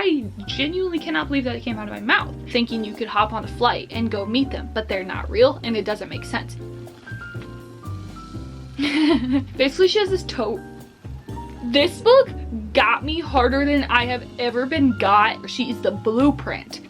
I genuinely cannot believe that it came out of my mouth. Thinking you could hop on a flight and go meet them, but they're not real and it doesn't make sense. Basically, she has this tote. This book got me harder than I have ever been got. She is the blueprint.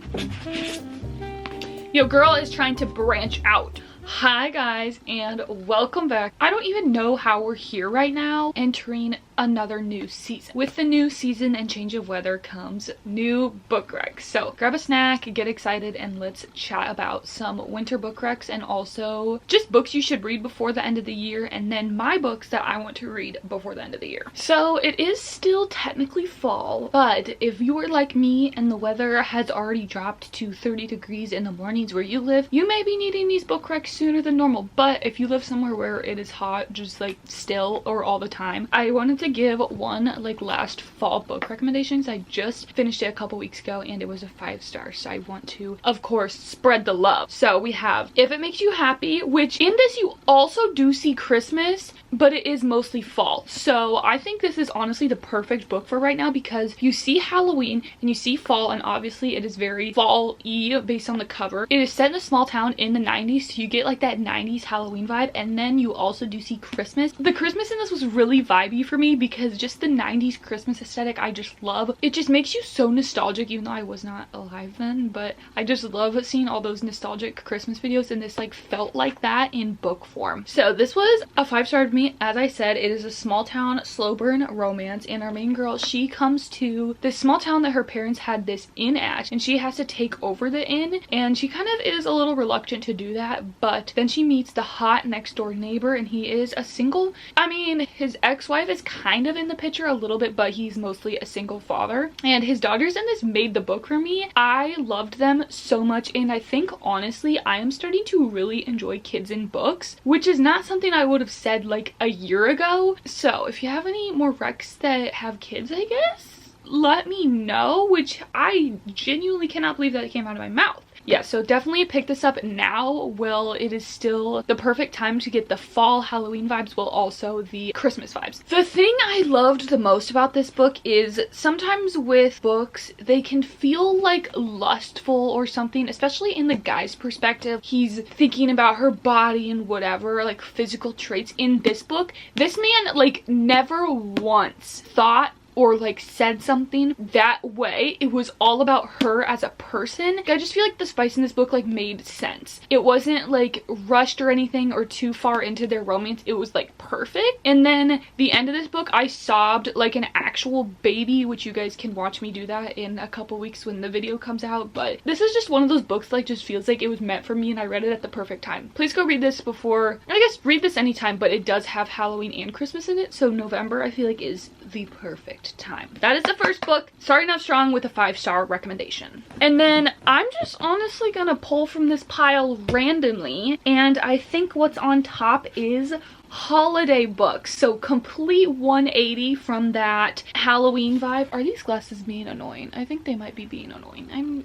Your girl is trying to branch out. Hi guys, and welcome back. I don't even know how we're here right now, entering another new season. With the new season and change of weather comes new book recs. So grab a snack, get excited, and let's chat about some winter book recs and also just books you should read before the end of the year, and then my books that I want to read before the end of the year. So it is still technically fall, but if you are like me and the weather has already dropped to 30 degrees in the mornings where you live, you may be needing these book recs sooner than normal. But if you live somewhere where it is hot, just like still or all the time, I wanted to give one like last fall book recommendations. I just finished it a couple weeks ago and it was a 5-star, so I want to of course spread the love. So we have If It Makes You Happy, which in this you also do see Christmas, but it is mostly fall. So I think this is honestly the perfect book for right now because you see Halloween and you see fall, and obviously it is very fall-y based on the cover. It is set in a small town in the 90s, so you get like that 90s Halloween vibe, and then you also do see Christmas. The Christmas in this was really vibey for me because just the 90s Christmas aesthetic I just love. It just makes you so nostalgic, even though I was not alive then, but I just love seeing all those nostalgic Christmas videos, and this like felt like that in book form. So this was a 5-star to me. As I said, it is a small town slow burn romance, and our main girl, she comes to this small town that her parents had this inn at, and she has to take over the inn, and she kind of is a little reluctant to do that, but then she meets the hot next door neighbor, and he is a single, I mean, his ex-wife is kind of in the picture a little bit, but he's mostly a single father, and his daughters in this made the book for me. I loved them so much, and I think honestly I am starting to really enjoy kids in books, which is not something I would have said like a year ago. So if you have any more recs that have kids, I guess let me know, which I genuinely cannot believe that it came out of my mouth. Yeah, so definitely pick this up now while it is still the perfect time to get the fall Halloween vibes while also the Christmas vibes. The thing I loved the most about this book is sometimes with books, they can feel like lustful or something, especially in the guy's perspective. He's thinking about her body and whatever, like physical traits. In this book, this man like never once thought or like said something that way. It was all about her as a person. I just feel like the spice in this book like made sense. It wasn't like rushed or anything or too far into their romance. It was like perfect. And then the end of this book, I sobbed like an actual baby, which you guys can watch me do that in a couple weeks when the video comes out. But this is just one of those books that like just feels like it was meant for me, and I read it at the perfect time. Please go read this before, I guess read this anytime, but it does have Halloween and Christmas in it, so November I feel like is the perfect time. That is the first book, Sorry Not Strong, with a 5-star recommendation. And then I'm just honestly gonna pull from this pile randomly, and I think what's on top is holiday books. So complete 180 from that Halloween vibe. Are these glasses being annoying? I think they might be being annoying.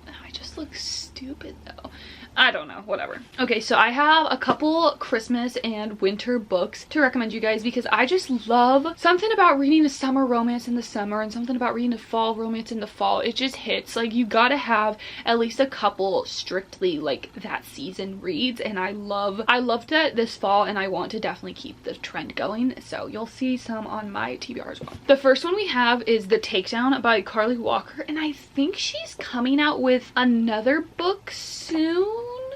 I just look stupid though. I don't know, whatever. Okay, so I have a couple Christmas and winter books to recommend you guys because I just love something about reading a summer romance in the summer and something about reading a fall romance in the fall. It just hits. Like, you gotta have at least a couple strictly like that season reads, and I loved it this fall, and I want to definitely keep the trend going, so you'll see some on my TBR as well. The first one we have is The Takedown by Carly Walker, and I think she's coming out with another book soon.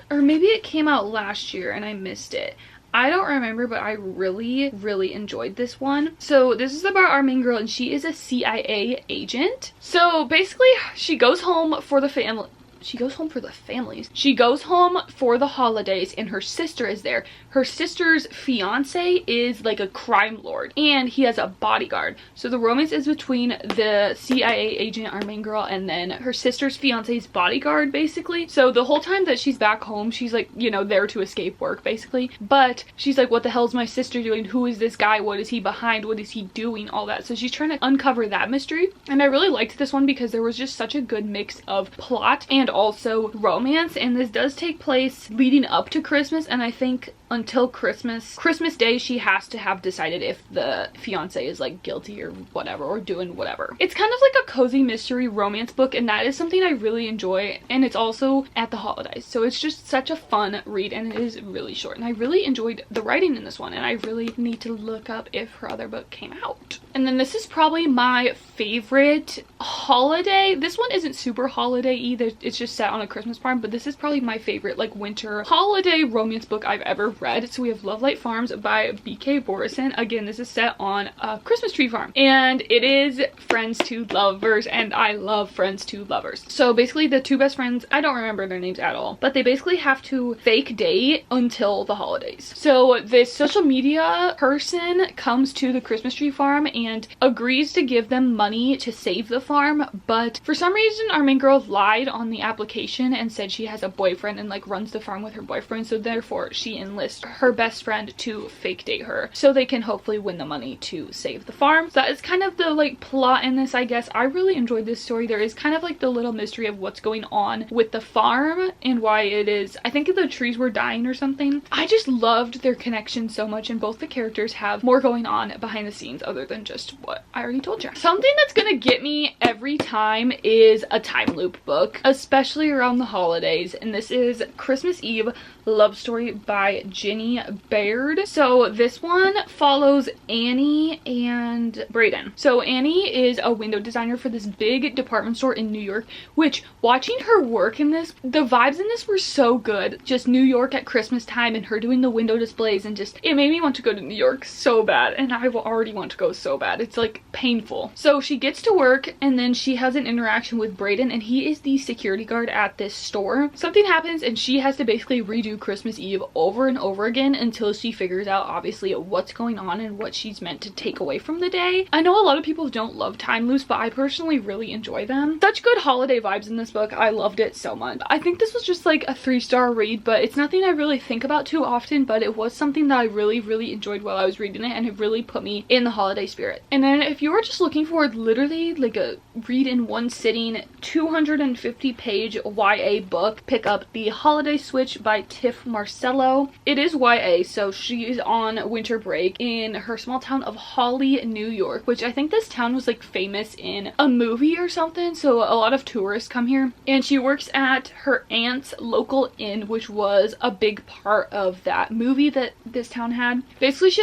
Or maybe it came out last year and I missed it. I don't remember, but I really enjoyed this one. So this is about our main girl, and she is a CIA agent. So basically she goes home for the family. She goes home for the families. She goes home for the holidays, and her sister is there. Her sister's fiance is like a crime lord, and he has a bodyguard. So the romance is between the CIA agent, our main girl, and then her sister's fiance's bodyguard, basically. So the whole time that she's back home, she's like, you know, there to escape work, basically. But she's like, what the hell is my sister doing? Who is this guy? What is he behind? What is he doing? All that. So she's trying to uncover that mystery. And I really liked this one because there was just such a good mix of plot and also romance, and this does take place leading up to Christmas, and I think until Christmas Day, she has to have decided if the fiance is like guilty or whatever, or doing whatever. It's kind of like a cozy mystery romance book, and that is something I really enjoy, and it's also at the holidays, so it's just such a fun read, and it is really short, and I really enjoyed the writing in this one, and I really need to look up if her other book came out. And then this is probably my favorite holiday. This one isn't super holiday either, it's just set on a Christmas farm, but this is probably my favorite like winter holiday romance book I've ever read. So we have Love Light Farms by B.K. Borison. Again, this is set on a Christmas tree farm, and it is friends to lovers, and I love friends to lovers. So basically the two best friends, I don't remember their names at all, but they basically have to fake date until the holidays. So this social media person comes to the Christmas tree farm and agrees to give them money to save the farm, but for some reason our main girl lied on the application and said she has a boyfriend and like runs the farm with her boyfriend, so therefore she enlists her best friend to fake date her so they can hopefully win the money to save the farm. So that is kind of the like plot in this, I guess. I really enjoyed this story. There is kind of like the little mystery of what's going on with the farm and why it is, I think the trees were dying or something. I just loved their connection so much, and both the characters have more going on behind the scenes other than just what I already told you. Something that's gonna get me every time is a time loop book, especially around the holidays, and this is Christmas Eve Love Story by Jenny Baird. So this one follows Annie and Brayden. So Annie is a window designer for this big department store in New York, which watching her work in this, the vibes in this were so good. Just New York at Christmas time and her doing the window displays, and just it made me want to go to New York so bad, and I already want to go so bad. It's like painful. So she gets to work and then she has an interaction with Brayden, and he is the security guard at this store. Something happens and she has to basically redo Christmas Eve over and over again until she figures out obviously what's going on and what she's meant to take away from the day. I know a lot of people don't love time loops, but I personally really enjoy them. Such good holiday vibes in this book. I loved it so much. I think this was just like a 3-star read, but it's nothing I really think about too often, but it was something that I really enjoyed while I was reading it, and it really put me in the holiday spirit. And then if you were just looking for literally like a read in one sitting 250 page YA book, pick up The Holiday Switch by Tiff Marcello. It is YA, so she is on winter break in her small town of Holly, New York, which I think this town was like famous in a movie or something, so a lot of tourists come here. And she works at her aunt's local inn, which was a big part of that movie that this town had. Basically she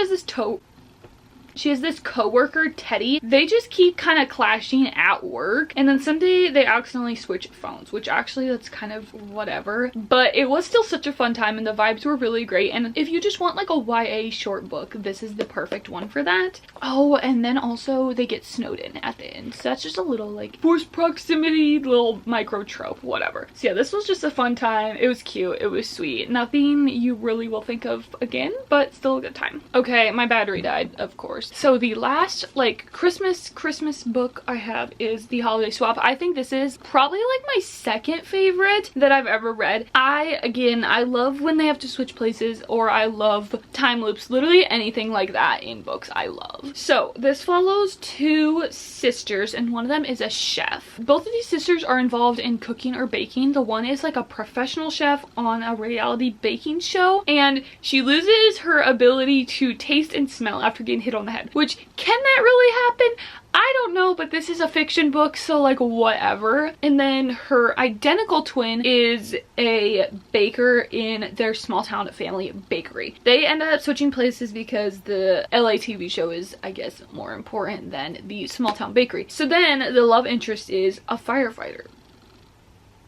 has this co-worker, Teddy. They just keep kind of clashing at work, and then someday they accidentally switch phones, which actually that's kind of whatever, but it was still such a fun time and the vibes were really great. And if you just want like a YA short book, this is the perfect one for that. Oh, and then also they get snowed in at the end, so that's just a little like forced proximity little micro trope, whatever. So yeah, this was just a fun time. It was cute, it was sweet, nothing you really will think of again, but still a good time. Okay, my battery died, of course. So the last like Christmas book I have is The Holiday Swap. I think this is probably like my second favorite that I've ever read. I love when they have to switch places, or I love time loops. Literally anything like that in books I love. So this follows two sisters, and one of them is a chef. Both of these sisters are involved in cooking or baking. The one is like a professional chef on a reality baking show, and she loses her ability to taste and smell after getting hit on the head, which can that really happen? I don't know, but this is a fiction book, so like whatever. And then her identical twin is a baker in their small town family bakery. They ended up switching places because the LA TV show is, I guess, more important than the small town bakery. So then the love interest is a firefighter.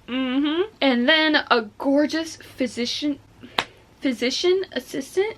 And then a gorgeous physician assistant.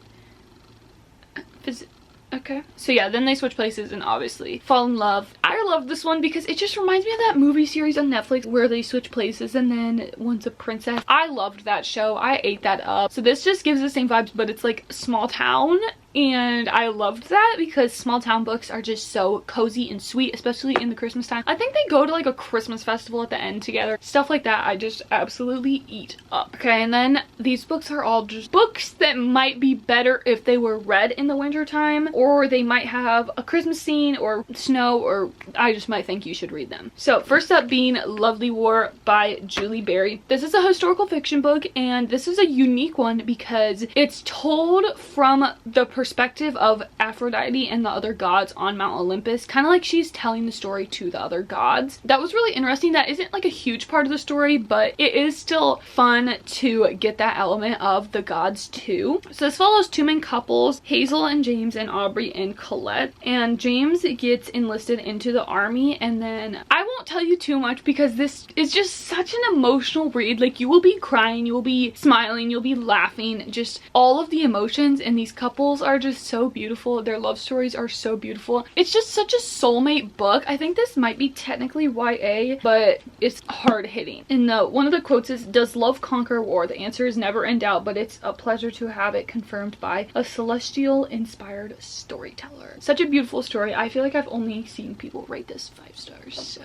Okay, so yeah, then they switch places and obviously fall in love. I love this one because it just reminds me of that movie series on Netflix where they switch places and then one's a princess. I loved that show. I ate that up. So this just gives the same vibes, but it's like small town And I loved that because small town books are just so cozy and sweet, especially in the Christmas time. I think they go to like a Christmas festival at the end together. Stuff like that I just absolutely eat up. Okay, and then these books are all just books that might be better if they were read in the winter time, or they might have a Christmas scene or snow, or I just might think you should read them. So first up being Lovely War by Julie Berry. This is a historical fiction book, and this is a unique one because it's told from the perspective of Aphrodite and the other gods on Mount Olympus, kind of like she's telling the story to the other gods. That was really interesting. That isn't like a huge part of the story, but it is still fun to get that element of the gods too. So this follows two main couples, Hazel and James, and Aubrey and Colette. And James gets enlisted into the army, and then I won't tell you too much because this is just such an emotional read. Like, you will be crying, you will be smiling, you'll be laughing, just all of the emotions, and these couples are just so beautiful. Their love stories are so beautiful. It's just such a soulmate book. I think this might be technically YA, but it's hard hitting. And one of the quotes is, "Does love conquer war? The answer is never in doubt, but it's a pleasure to have it confirmed by a celestial inspired storyteller." Such a beautiful story. I feel like I've only seen people rate this 5 stars, so.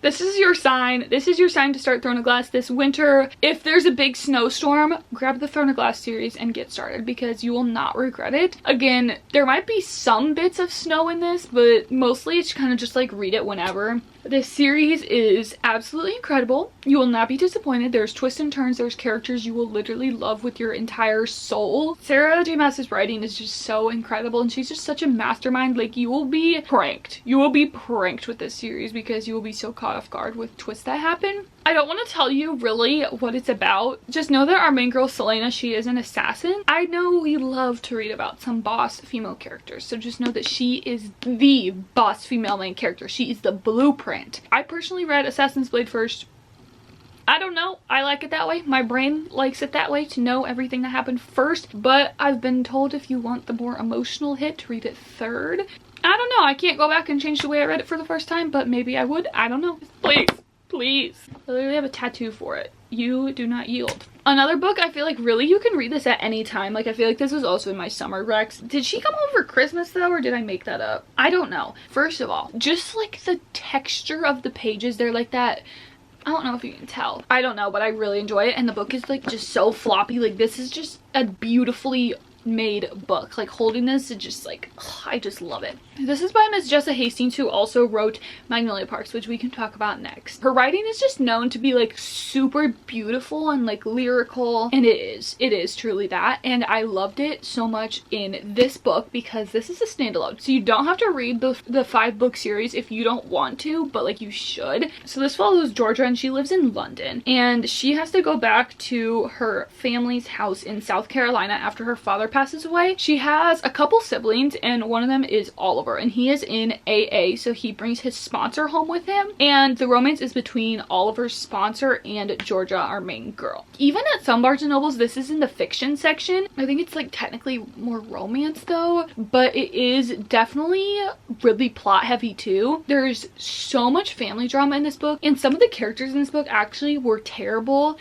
This is your sign. This is your sign to start Throne of Glass this winter. If there's a big snowstorm, grab the Throne of Glass series and get started because you will not regret it. Again, there might be some bits of snow in this, but mostly it's kind of just like read it whenever. This series is absolutely incredible. You will not be disappointed. There's twists and turns. There's characters you will literally love with your entire soul. Sarah J. Maas's writing is just so incredible, and she's just such a mastermind. Like, you will be pranked. You will be pranked with this series because you will be so caught off guard with twists that happen. I don't want to tell you really what it's about. Just know that our main girl, Selena, she is an assassin. I know we love to read about some boss female characters, so just know that she is the boss female main character. She is the blueprint. I personally read Assassin's Blade first. I don't know. I like it that way. My brain likes it that way, to know everything that happened first, but I've been told if you want the more emotional hit, to read it third. I don't know. I can't go back and change the way I read it for the first time, but maybe I would. I don't know. Please. Please. I literally have a tattoo for it. You do not yield. Another book, I feel like really you can read this at any time. Like, I feel like this was also in my summer recs. Did she come over Christmas though, or did I make that up? I don't know. First of all, just like the texture of the pages, they're like that. I don't know if you can tell. I don't know, but I really enjoy it. And the book is like just so floppy. Like, this is just a beautifully made book. Like, holding this is just like, ugh, I just love it. This is by Miss Jessa Hastings, who also wrote Magnolia Parks, which we can talk about next. Her writing is just known to be like super beautiful and like lyrical, and it is truly that. And I loved it so much in this book because this is a standalone, so you don't have to read the 5-book series if you don't want to, but like you should. So this follows Georgia, and she lives in London, and she has to go back to her family's house in South Carolina after her father passes away. She has a couple siblings, and one of them is Oliver, and he is in AA, so he brings his sponsor home with him, and the romance is between Oliver's sponsor and Georgia, our main girl. Even at some Barnes & Nobles, this is in the fiction section. I think it's like technically more romance though, but it is definitely really plot heavy too. There's so much family drama in this book, and some of the characters in this book actually were terrible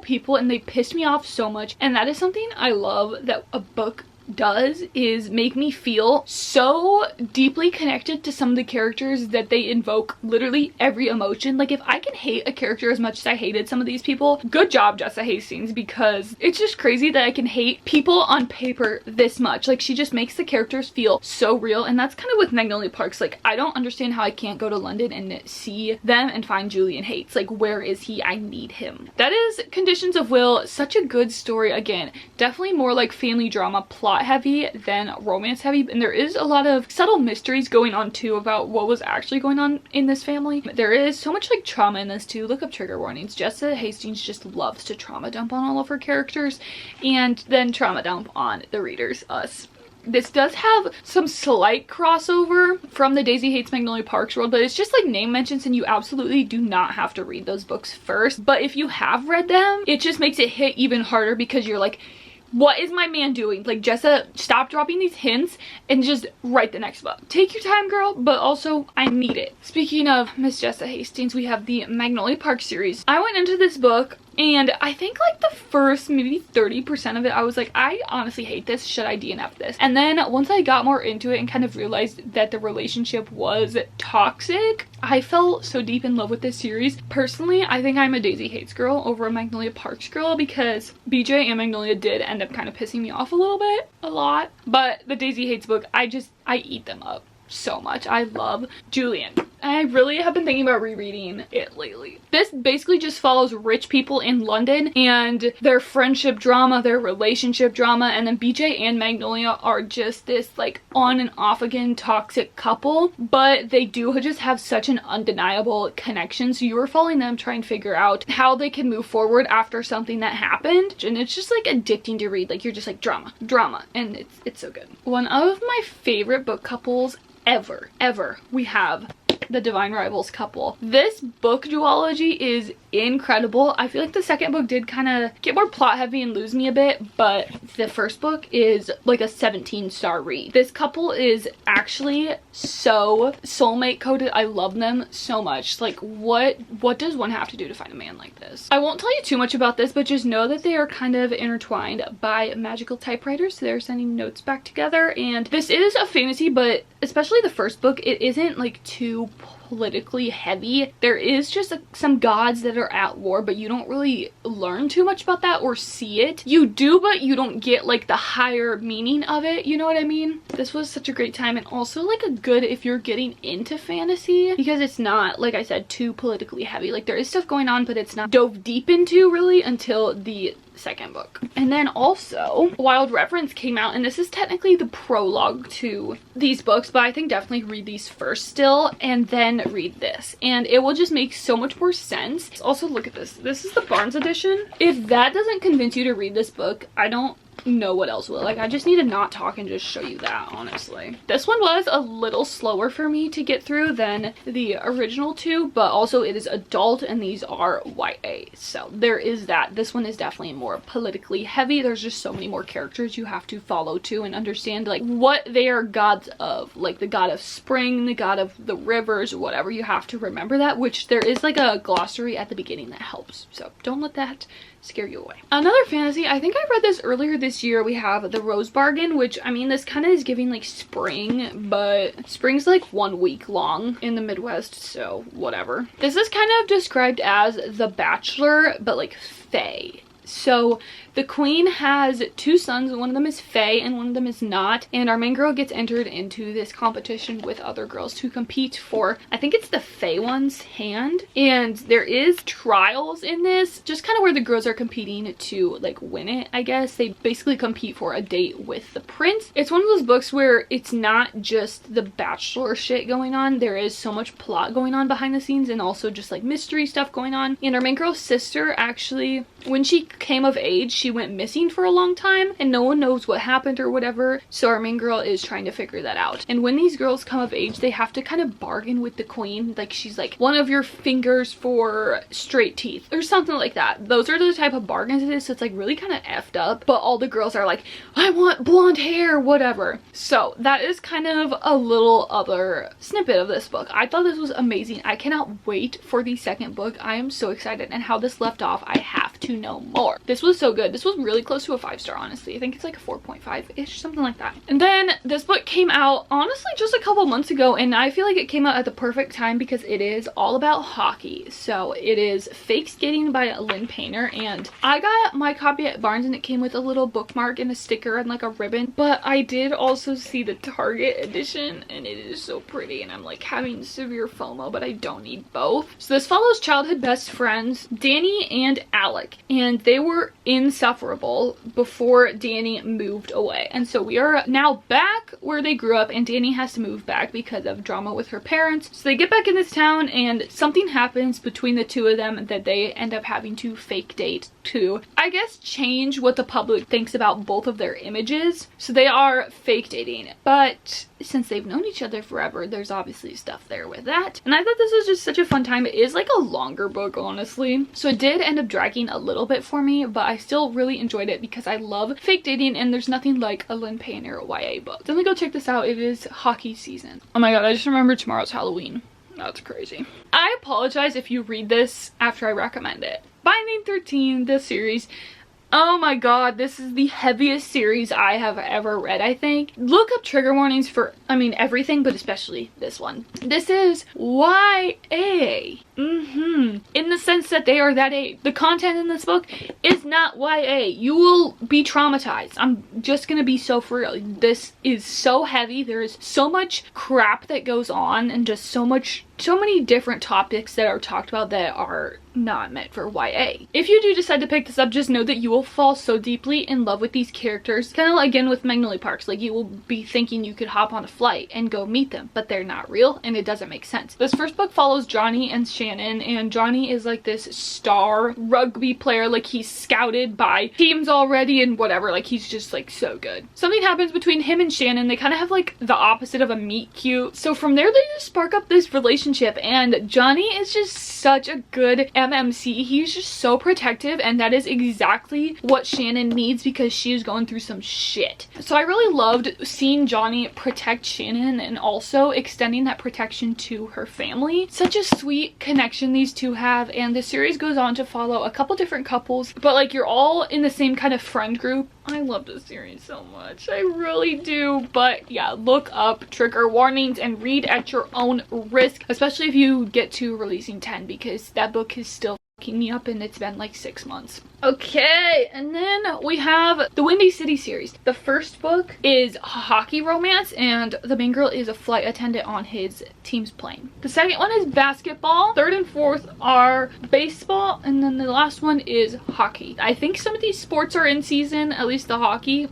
people, and they pissed me off so much. And that is something I love that a book does, is make me feel so deeply connected to some of the characters that they invoke literally every emotion. Like, if I can hate a character as much as I hated some of these people, good job, Jessa Hastings, because it's just crazy that I can hate people on paper this much. Like, she just makes the characters feel so real, and that's kind of with Magnolia Parks. Like, I don't understand how I can't go to London and see them and find Julian Hates. Like, where is he? I need him. That is Conditions of Will. Such a good story. Again, definitely more like family drama, plot heavy than romance heavy, and there is a lot of subtle mysteries going on too about what was actually going on in this family. There is so much like trauma in this too. Look up trigger warnings. Jessa Hastings just loves to trauma dump on all of her characters, and then trauma dump on the readers, us. This does have some slight crossover from the Daisy Hates Magnolia Parks world, but it's just like name mentions, and you absolutely do not have to read those books first. But if you have read them, it just makes it hit even harder because you're like, what is my man doing? Like, Jessa, stop dropping these hints and just write the next book. Take your time, girl, but also I need it. Speaking of Miss Jessa Hastings, we have the Magnolia Park series. I went into this book and I think like the first maybe 30% of it I was like, I honestly hate this, should I DNF this? And then once I got more into it and kind of realized that the relationship was toxic, I fell so deep in love with this series. Personally, I think I'm a Daisy Hates girl over a Magnolia Parks girl, because BJ and Magnolia did end up kind of pissing me off a lot, but the Daisy Hates book, I eat them up so much. I love Julian. I really have been thinking about rereading it lately. This basically just follows rich people in London and their friendship drama, their relationship drama, and then BJ and Magnolia are just this like on and off again toxic couple, but they do just have such an undeniable connection, so you're following them trying to figure out how they can move forward after something that happened, and it's just like addicting to read. Like, you're just like drama, and it's so good. One of my favorite book couples ever, we have the Divine Rivals couple. This book duology is incredible. I feel like the second book did kind of get more plot heavy and lose me a bit, but the first book is like a 17-star read. This couple is actually so soulmate coded. I love them so much. Like, what does one have to do to find a man like this? I won't tell you too much about this, but just know that they are kind of intertwined by magical typewriters. So they're sending notes back together, and this is a fantasy, but especially the first book, it isn't like too politically heavy. There is just some gods that are at war, but you don't really learn too much about that or see it. You do, but you don't get like the higher meaning of it, you know what I mean? This was such a great time, and also like a good if you're getting into fantasy, because it's not, like I said, too politically heavy. Like, there is stuff going on, but it's not dove deep into really until the second book. And then also Wild Reverence came out, and this is technically the prologue to these books, but I think definitely read these first still and then read this, and it will just make so much more sense. Also, look at this. This is the Barnes edition. If that doesn't convince you to read this book, I don't know what else will. Like, I just need to not talk and just show you that, honestly. This one was a little slower for me to get through than the original two, but also it is adult and these are YA, so there is that. This one is definitely more politically heavy. There's just so many more characters you have to follow to and understand like what they are gods of, like the god of spring, the god of the rivers, whatever. You have to remember that, which there is like a glossary at the beginning that helps, so don't let that scare you away. Another fantasy, I think I read this earlier this year, we have The Rose Bargain, which, I mean, this kind of is giving like spring, but spring's like 1 week long in the Midwest, so whatever. This is kind of described as The Bachelor, but like fae. So the queen has 2 sons, one of them is fae and one of them is not, and our main girl gets entered into this competition with other girls to compete for, I think it's the fae one's hand, and there is trials in this, just kind of where the girls are competing to like win it, I guess. They basically compete for a date with the prince. It's one of those books where it's not just the bachelor shit going on, there is so much plot going on behind the scenes and also just like mystery stuff going on. And our main girl's sister, actually, when she came of age, she went missing for a long time and no one knows what happened or whatever, so our main girl is trying to figure that out. And when these girls come of age, they have to kind of bargain with the queen, like she's like one of your fingers for straight teeth or something like that. Those are the type of bargains it is, so it's like really kind of effed up, but all the girls are like, I want blonde hair, whatever. So that is kind of a little other snippet of this book. I thought this was amazing. I cannot wait for the second book. I am so excited, and how this left off, I have to know more. This was so good. This was really close to a 5-star, honestly. I think it's like a 4.5-ish, something like that. And then this book came out, honestly, just a couple months ago, and I feel like it came out at the perfect time because it is all about hockey. So it is Fake Skating by Lynn Painter, and I got my copy at Barnes and it came with a little bookmark and a sticker and like a ribbon, but I did also see the Target edition and it is so pretty, and I'm like having severe FOMO, but I don't need both. So this follows childhood best friends Danny and Alec, and they were insufferable before Danny moved away, and so we are now back where they grew up, and Danny has to move back because of drama with her parents. So they get back in this town and something happens between the two of them that they end up having to fake date to, I guess, change what the public thinks about both of their images. So they are fake dating, but since they've known each other forever, there's obviously stuff there with that. And I thought this was just such a fun time. It is like a longer book, honestly, so it did end up dragging a little bit for me, but I still really enjoyed it because I love fake dating and there's nothing like a Lynn Painter YA book. Definitely go check this out. It is hockey season. Oh my god, I just remembered tomorrow's Halloween. That's crazy. I apologize if you read this after I recommend it. Binding 13, the series. Oh my god, this is the heaviest series I have ever read, I think. Look up trigger warnings for, everything, but especially this one. This is YA. In the sense that they are that age. The content in this book is not YA. You will be traumatized. I'm just gonna be so for real. This is so heavy. There is so much crap that goes on and just so many different topics that are talked about that are not meant for YA. If you do decide to pick this up, just know that you will fall so deeply in love with these characters. Kind of like, again, with Magnolia Parks. Like, you will be thinking you could hop on a flight and go meet them, but they're not real and it doesn't make sense. This first book follows Johnny and Shannon, and Johnny is like this star rugby player. Like, he's scouted by teams already and whatever. Like, he's just like so good. Something happens between him and Shannon. They kind of have like the opposite of a meet cute. So from there, they just spark up this relationship, and Johnny is just such a good MMC. He's just so protective, and that is exactly what Shannon needs because she is going through some shit. So I really loved seeing Johnny protect Shannon and also extending that protection to her family. Such a sweet connection these two have, and the series goes on to follow a couple different couples, but like you're all in the same kind of friend group. I love this series so much. I really do. But yeah, look up trigger warnings and read at your own risk, especially if you get to releasing 10, because that book is still fucking me up and it's been like 6 months. Okay, and then we have the Windy City series. The first book is hockey romance, and the main girl is a flight attendant on his team's plane. The second one is basketball. Third and fourth are baseball, and then the last one is hockey. I think some of these sports are in season, at least the hockey.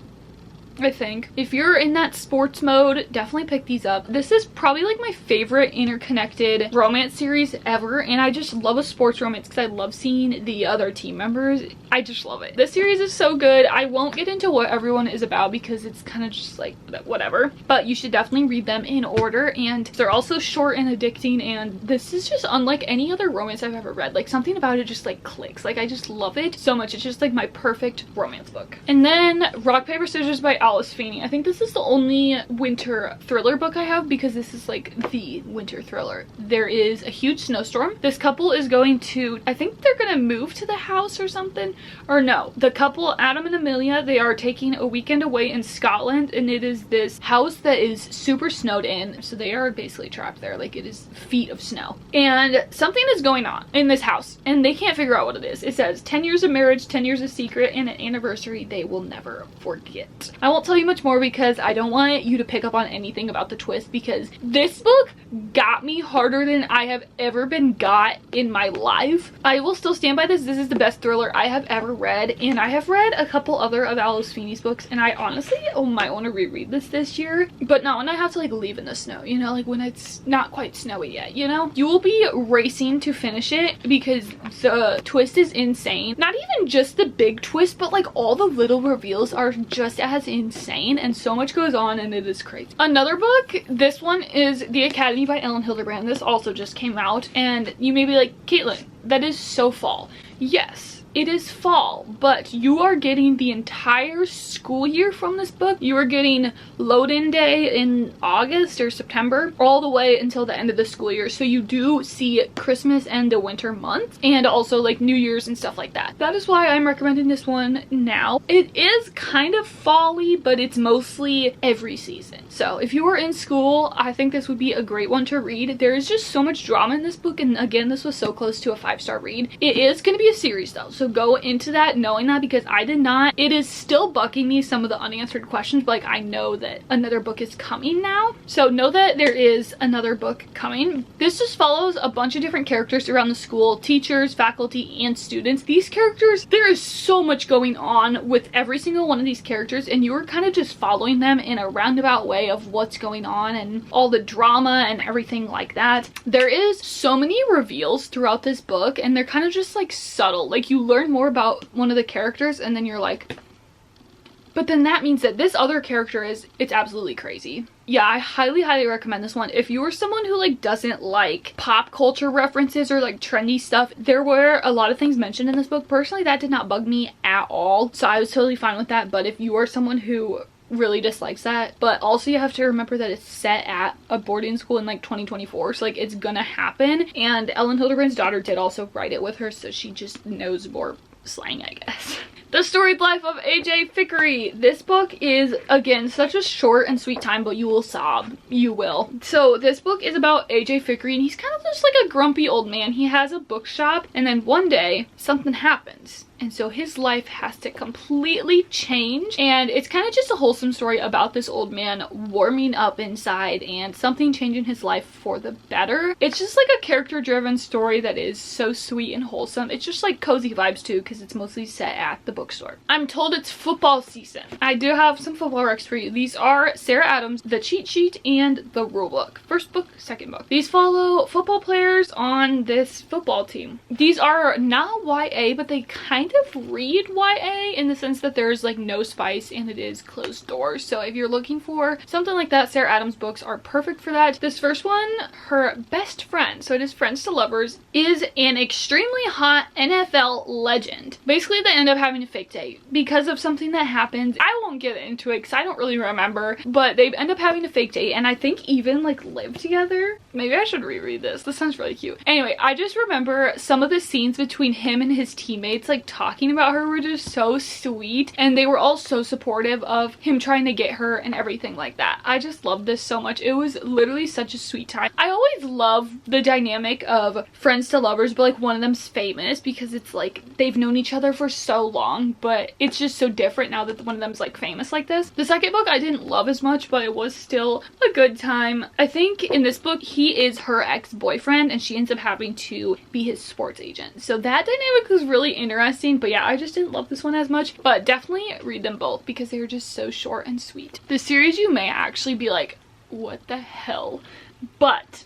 I think. If you're in that sports mode, definitely pick these up. This is probably like my favorite interconnected romance series ever, and I just love a sports romance because I love seeing the other team members. I just love it. This series is so good. I won't get into what everyone is about because it's kind of just like whatever, but you should definitely read them in order, and they're also short and addicting, and this is just unlike any other romance I've ever read. Like, something about it just like clicks. Like, I just love it so much. It's just like my perfect romance book. And then Rock Paper Scissors by Alice Feeney. I think this is the only winter thriller book I have because this is like the winter thriller. There is a huge snowstorm. This couple is going to, I think they're gonna move to the house or something, or no, the couple, Adam and Amelia, they are taking a weekend away in Scotland, and it is this house that is super snowed in, so they are basically trapped there. Like, it is feet of snow, and something is going on in this house and they can't figure out what it is. It says 10 years of marriage, 10 years of secret, and an anniversary they will never forget. I won't tell you much more because I don't want you to pick up on anything about the twist, because this book got me harder than I have ever been got in my life. I will still stand by this. This is the best thriller I have ever read, and I have read a couple other of Alice Feeney's books, and I honestly might want to reread this year, but not when I have to like leave in the snow, you know, like when it's not quite snowy yet, you know? You will be racing to finish it because the twist is insane. Not even just the big twist, but like all the little reveals are just as insane, and so much goes on, and it is crazy. Another book, this one is The Academy by Ellen Hildebrand. This also just came out, and you may be like, Katelyn, that is so fall. Yes, it is fall, but you are getting the entire school year from this book. You are getting load-in day in August or September all the way until the end of the school year. So you do see Christmas and the winter months, and also like New Year's and stuff like that. That is why I'm recommending this one now. It is kind of fall-y, but it's mostly every season. So if you are in school, I think this would be a great one to read. There is just so much drama in this book, and again, this was so close to a 5-star read. It is going to be a series though, so go into that knowing that, because I did not. It is still bugging me, some of the unanswered questions, but like I know that another book is coming now, so know that there is another book coming. This just follows a bunch of different characters around the school, teachers, faculty, and students. These characters, there is so much going on with every single one of these characters, and you are kind of just following them in a roundabout way of what's going on and all the drama and everything like that. There is so many reveals throughout this book, and they're kind of just like subtle. Like, you learn more about one of the characters and then you're like, but then that means that this other character it's absolutely crazy. Yeah, I highly recommend this one. If you are someone who like doesn't like pop culture references or like trendy stuff, there were a lot of things mentioned in this book. Personally, that did not bug me at all, so I was totally fine with that. But if you are someone who really dislikes that. But also you have to remember that it's set at a boarding school in like 2024, so like it's gonna happen. And Ellen Hildebrand's daughter did also write it with her, so she just knows more slang, I guess. The Storied Life of AJ Fickery. This book is, again, such a short and sweet time, but you will sob. You will. So this book is about AJ Fickery, and he's kind of just like a grumpy old man. He has a bookshop, and then one day something happens. And so his life has to completely change, and it's kind of just a wholesome story about this old man warming up inside and something changing his life for the better. It's just like a character-driven story that is so sweet and wholesome. It's just like cozy vibes too, because it's mostly set at the bookstore. I'm told it's football season. I do have some football recs for you. These are Sarah Adams, the cheat sheet, and the rule book. First book, second book. These follow football players on this football team. These are not YA, but they kind of read YA in the sense that there's like no spice and it is closed doors. So if you're looking for something like that, Sarah Adams books are perfect for that. This first one, her best friend, so it is Friends to Lovers, is an extremely hot NFL legend. Basically they end up having a fake date because of something that happens. I won't get into it because I don't really remember, but they end up having a fake date and I think even like live together. Maybe I should reread this. This sounds really cute. Anyway, I just remember some of the scenes between him and his teammates like talking about her were just so sweet, and they were all so supportive of him trying to get her and everything like that. I just loved this so much. It was literally such a sweet time. I always love the dynamic of Friends to Lovers, but like one of them's famous because it's like they've known each other for so long, but it's just so different now that one of them's like famous like this. The second book I didn't love as much, but it was still a good time. I think in this book he is her ex-boyfriend and she ends up having to be his sports agent, so that dynamic was really interesting. But yeah, I just didn't love this one as much, but definitely read them both because they're just so short and sweet. The series you may actually be like, what the hell? But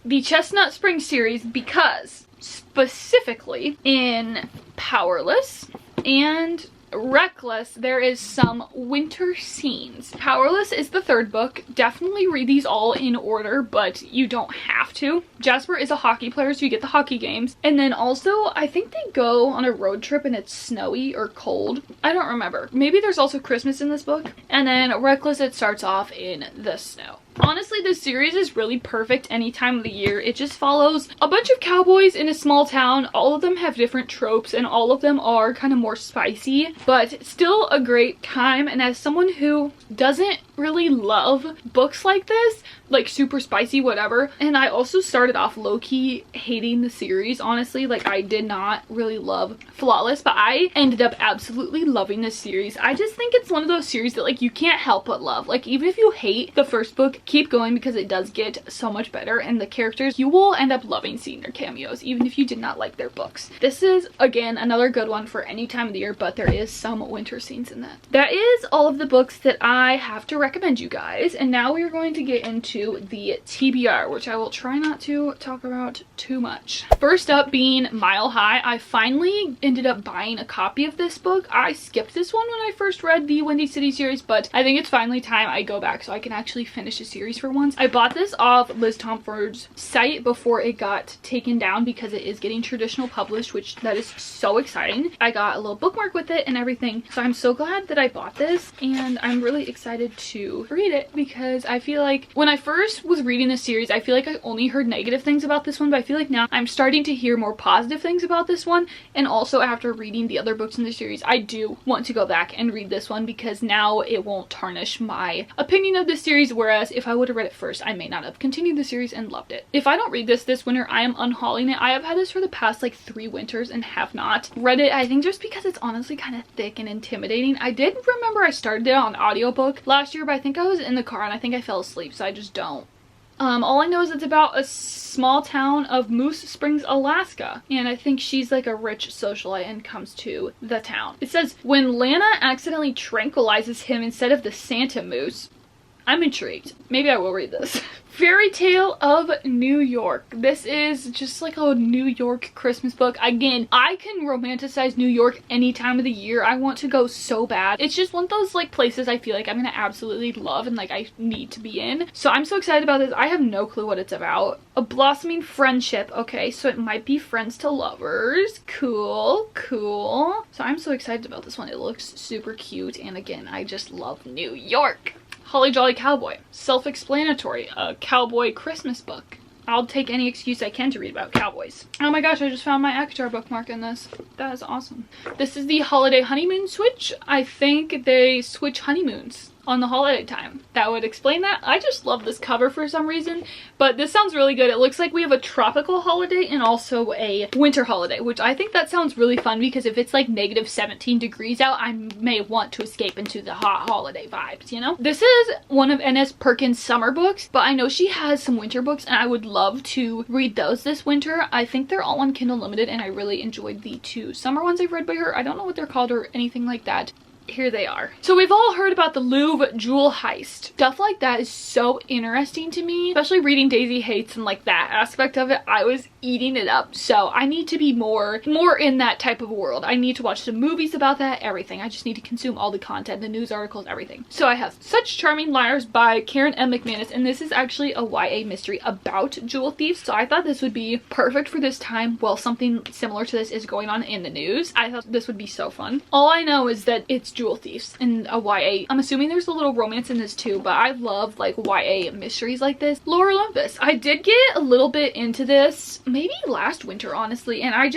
the Chestnut Spring series, because specifically in Powerless and Reckless there is some winter scenes. Powerless is the third book. Definitely read these all in order, but you don't have to. Jasper is a hockey player, so you get the hockey games. And then also I think they go on a road trip and it's snowy or cold. I don't remember. Maybe there's also Christmas in this book. And then Reckless, it starts off in the snow. Honestly, this series is really perfect any time of the year. It just follows a bunch of cowboys in a small town. All of them have different tropes and all of them are kind of more spicy, but still a great time. And as someone who doesn't really love books like this, like super spicy whatever, and I also started off low-key hating the series, honestly. Like I did not really love Flawless, but I ended up absolutely loving this series. I just think it's one of those series that like you can't help but love. Like even if you hate the first book, keep going because it does get so much better, and the characters, you will end up loving seeing their cameos even if you did not like their books. This is again another good one for any time of the year, but there is some winter scenes in that. That is all of the books that I have to recommend you guys, and now we are going to get into the TBR, which I will try not to talk about too much. First up being Mile High. I finally ended up buying a copy of this book. I skipped this one when I first read the Windy City series, but I think it's finally time I go back so I can actually finish a series for once. I bought this off Liz Tomford's site before it got taken down because it is getting traditional published, which that is so exciting. I got a little bookmark with it and everything, so I'm so glad that I bought this, and I'm really excited to read it because I feel like when I first was reading this series, I feel like I only heard negative things about this one, but I feel like now I'm starting to hear more positive things about this one. And also after reading the other books in the series, I do want to go back and read this one because now it won't tarnish my opinion of this series, whereas if I would have read it first, I may not have continued the series and loved it. If I don't read this winter, I am unhauling it. I have had this for the past like 3 winters and have not read it, I think just because it's honestly kind of thick and intimidating. I did remember I started it on audiobook last year, but I think I was in the car and I think I fell asleep, so I just don't. All I know is it's about a small town of Moose Springs, Alaska, and I think she's like a rich socialite and comes to the town. It says, when Lana accidentally tranquilizes him instead of the Santa Moose. I'm intrigued. Maybe I will read this. Fairy Tale of New York. This is just like a New York Christmas book. Again, I can romanticize New York any time of the year. I want to go so bad. It's just one of those like places I feel like I'm gonna absolutely love and like I need to be in. So I'm so excited about this. I have no clue what it's about. A blossoming friendship. Okay, so it might be friends to lovers. Cool, cool. So I'm so excited about this one. It looks super cute, and again, I just love New York. Holly Jolly Cowboy. Self-explanatory. A cowboy Christmas book. I'll take any excuse I can to read about cowboys. Oh my gosh, I just found my Actar bookmark in this. That is awesome. This is the holiday honeymoon switch. I think they switch honeymoons on the holiday time. That would explain that. I just love this cover for some reason, but this sounds really good. It looks like we have a tropical holiday and also a winter holiday, which I think that sounds really fun because if it's like negative 17 degrees out, I may want to escape into the hot holiday vibes, you know? This is one of N.S. Perkins' summer books, but I know she has some winter books and I would love to read those this winter. I think they're all on Kindle Limited and I really enjoyed the 2 summer ones I've read by her. I don't know what they're called or anything like that. Here they are. So we've all heard about the Louvre jewel heist. Stuff like that is so interesting to me, especially reading Daisy Hates and like that aspect of it. I was eating it up. So I need to be more in that type of world. I need to watch some movies about that, everything. I just need to consume all the content, the news articles, everything. So I have Such Charming Liars by Karen M. McManus, and this is actually a YA mystery about jewel thieves. So I thought this would be perfect for this time while something similar to this is going on in the news. I thought this would be so fun. All I know is that it's jewel thieves in a YA. I'm assuming there's a little romance in this too, but I love like YA mysteries like this. Lore Olympus. I did get a little bit into this maybe last winter, honestly, and I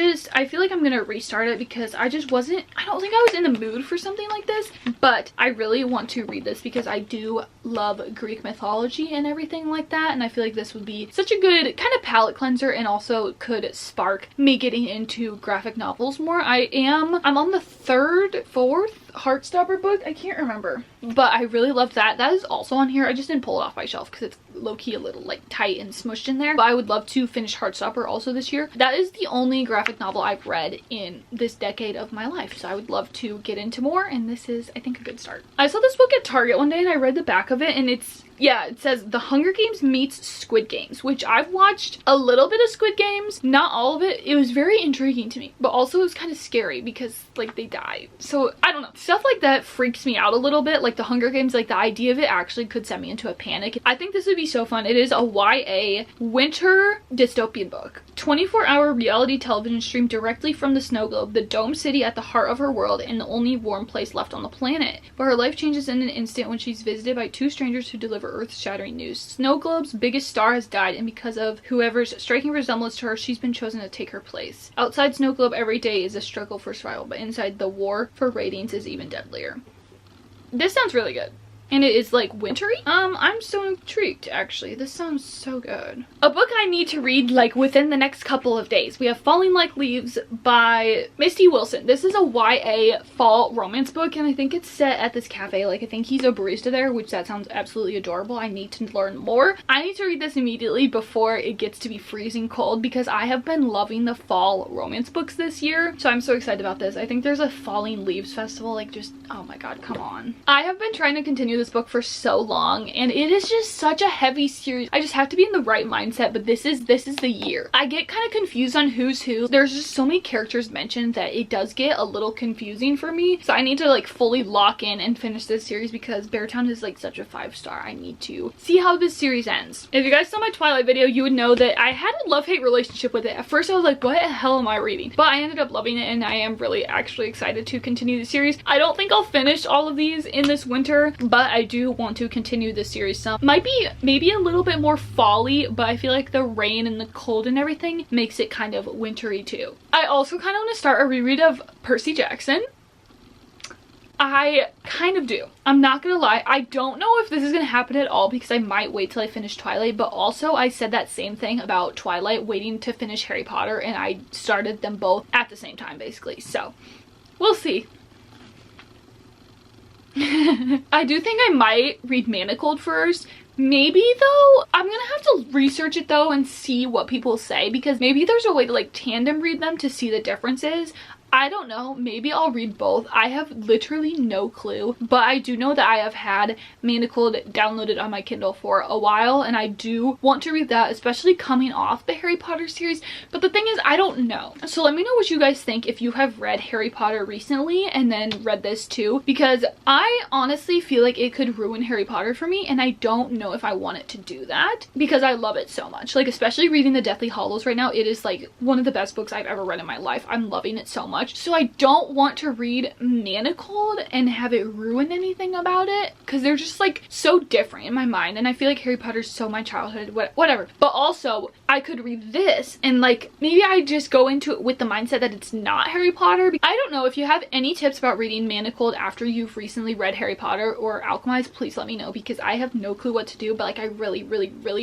feel like I'm gonna restart it because I don't think I was in the mood for something like this, but I really want to read this because I do love Greek mythology and everything like that, and I feel like this would be such a good kind of palate cleanser and also could spark me getting into graphic novels more. I'm on the 3rd, 4th Heartstopper book. I can't remember, but I really loved that. That is also on here. I just didn't pull it off my shelf because it's low-key a little like tight and smushed in there, but I would love to finish Heartstopper also this year. That is the only graphic novel I've read in this decade of my life, so I would love to get into more, and this is, I think, a good start. I saw this book at Target one day and I read the back of it, and it says The Hunger Games meets Squid Games, which I've watched a little bit of Squid Games, not all of it. It was very intriguing to me, but also it was kind of scary because like they die. So I don't know. Stuff like that freaks me out a little bit. Like The Hunger Games, like the idea of it actually could send me into a panic. I think this would be so fun. It is a YA winter dystopian book. 24-hour reality television streamed directly from the snow globe, the domed city at the heart of her world and the only warm place left on the planet. But her life changes in an instant when she's visited by 2 strangers who deliver earth-shattering news. Snow Globe's biggest star has died, and because of whoever's striking resemblance to her, she's been chosen to take her place. Outside Snow Globe, every day is a struggle for survival, but inside, the war for ratings is even deadlier. This sounds really good. And it is like wintry. I'm so intrigued, actually. This sounds so good. A book I need to read like within the next couple of days. We have Falling Like Leaves by Misty Wilson. This is a YA fall romance book, and I think it's set at this cafe. Like I think he's a barista there, which that sounds absolutely adorable. I need to learn more. I need to read this immediately before it gets to be freezing cold because I have been loving the fall romance books this year. So I'm so excited about this. I think there's a Falling Leaves festival. Like just, oh my god, come on. I have been trying to continue this book for so long, and it is just such a heavy series. I just have to be in the right mindset, but this is the year. I get kind of confused on who's who. There's just so many characters mentioned that it does get a little confusing for me, so I need to like fully lock in and finish this series because Beartown is like such a 5-star. I need to see how this series ends. If you guys saw my Twilight video, you would know that I had a love-hate relationship with it. At first I was like, what the hell am I reading? But I ended up loving it, and I am really actually excited to continue the series. I don't think I'll finish all of these in this winter, but I do want to continue this series some. Might be maybe a little bit more fall-y, but I feel like the rain and the cold and everything makes it kind of wintry too. I also kind of want to start a reread of Percy Jackson. I kind of do. I'm not gonna lie. I don't know if this is gonna happen at all because I might wait till I finish Twilight, but also I said that same thing about Twilight, waiting to finish Harry Potter, and I started them both at the same time basically. So we'll see. I do think I might read Manacled first. Maybe though, I'm gonna have to research it though and see what people say, because maybe there's a way to like tandem read them to see the differences. I don't know, maybe I'll read both. I have literally no clue, but I do know that I have had Manacled downloaded on my Kindle for a while, and I do want to read that, especially coming off the Harry Potter series. But the thing is, I don't know. So let me know what you guys think if you have read Harry Potter recently and then read this too, because I honestly feel like it could ruin Harry Potter for me, and I don't know if I want it to do that because I love it so much. Like, especially reading the Deathly Hallows right now, it is like one of the best books I've ever read in my life. I'm loving it so much. So I don't want to read Manacled and have it ruin anything about it, because they're just like so different in my mind, and I feel like Harry Potter's so my childhood, whatever. But also I could read this and like maybe I just go into it with the mindset that it's not Harry Potter. I don't know. If you have any tips about reading Manacled after you've recently read Harry Potter or Alchemized, please let me know, because I have no clue what to do, but like I really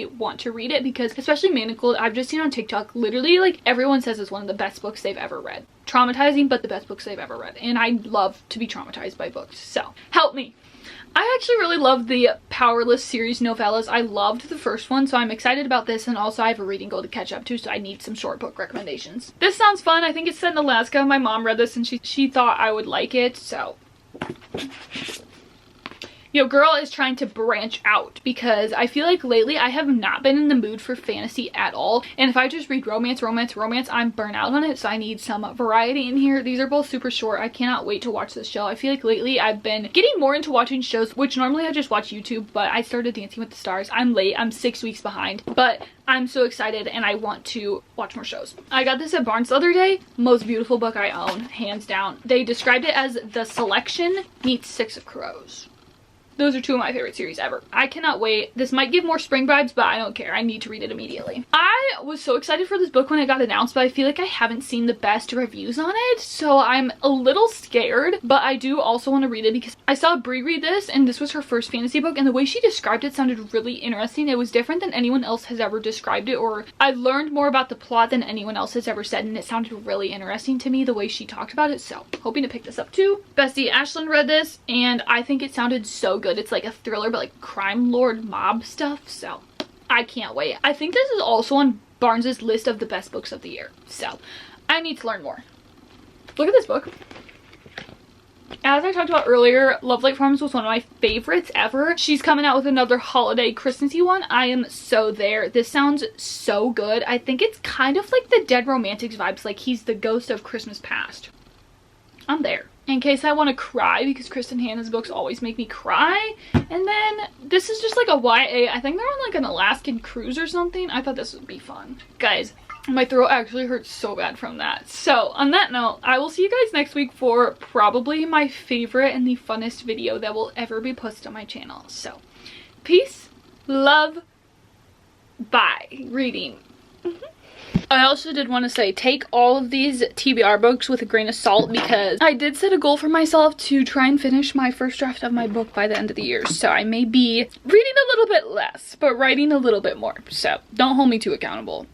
want to read it, because especially Manacled, I've just seen on TikTok, literally like everyone says it's one of the best books they've ever read. Traumatizing, but the best books they've ever read, and I love to be traumatized by books, so help me. I actually really love the Powerless series novellas. I loved the first one, so I'm excited about this, and also I have a reading goal to catch up to, so I need some short book recommendations. This sounds fun. I think it's set in Alaska. My mom read this and she thought I would like it, so your girl is trying to branch out, because I feel like lately I have not been in the mood for fantasy at all, and if I just read romance, I'm burnt out on it, so I need some variety in here. These are both super short. I cannot wait to watch this show. I feel like lately I've been getting more into watching shows, which normally I just watch YouTube, but I started Dancing with the Stars. I'm late. I'm 6 weeks behind, but I'm so excited and I want to watch more shows. I got this at Barnes the other day. Most beautiful book I own, hands down. They described it as The Selection meets Six of Crows. Those are two of my favorite series ever. I cannot wait. This might give more spring vibes, but I don't care. I need to read it immediately. I was so excited for this book when it got announced, but I feel like I haven't seen the best reviews on it, so I'm a little scared, but I do also want to read it because I saw Brie read this, and this was her first fantasy book, and the way she described it sounded really interesting. It was different than anyone else has ever described it, or I learned more about the plot than anyone else has ever said, and it sounded really interesting to me the way she talked about it, so hoping to pick this up too. Bestie Ashlyn read this, and I think it sounded so good. It's like a thriller, but like crime lord mob stuff, so I can't wait. I think this is also on Barnes's list of the best books of the year, so I need to learn more. Look at this book. As I talked about earlier, Love Light Farms was one of my favorites ever. She's coming out with another holiday Christmassy one. I am so there. This sounds so good. I think it's kind of like the Dead Romantics vibes, like he's the ghost of Christmas past. I'm there. In case I want to cry, because Kristen Hanna's books always make me cry. And then this is just like a YA. I think they're on like an Alaskan cruise or something. I thought this would be fun. Guys, my throat actually hurts so bad from that. So on that note, I will see you guys next week for probably my favorite and the funnest video that will ever be posted on my channel. So peace, love, bye. Reading. I also did want to say, take all of these TBR books with a grain of salt, because I did set a goal for myself to try and finish my first draft of my book by the end of the year. So I may be reading a little bit less, but writing a little bit more. So don't hold me too accountable.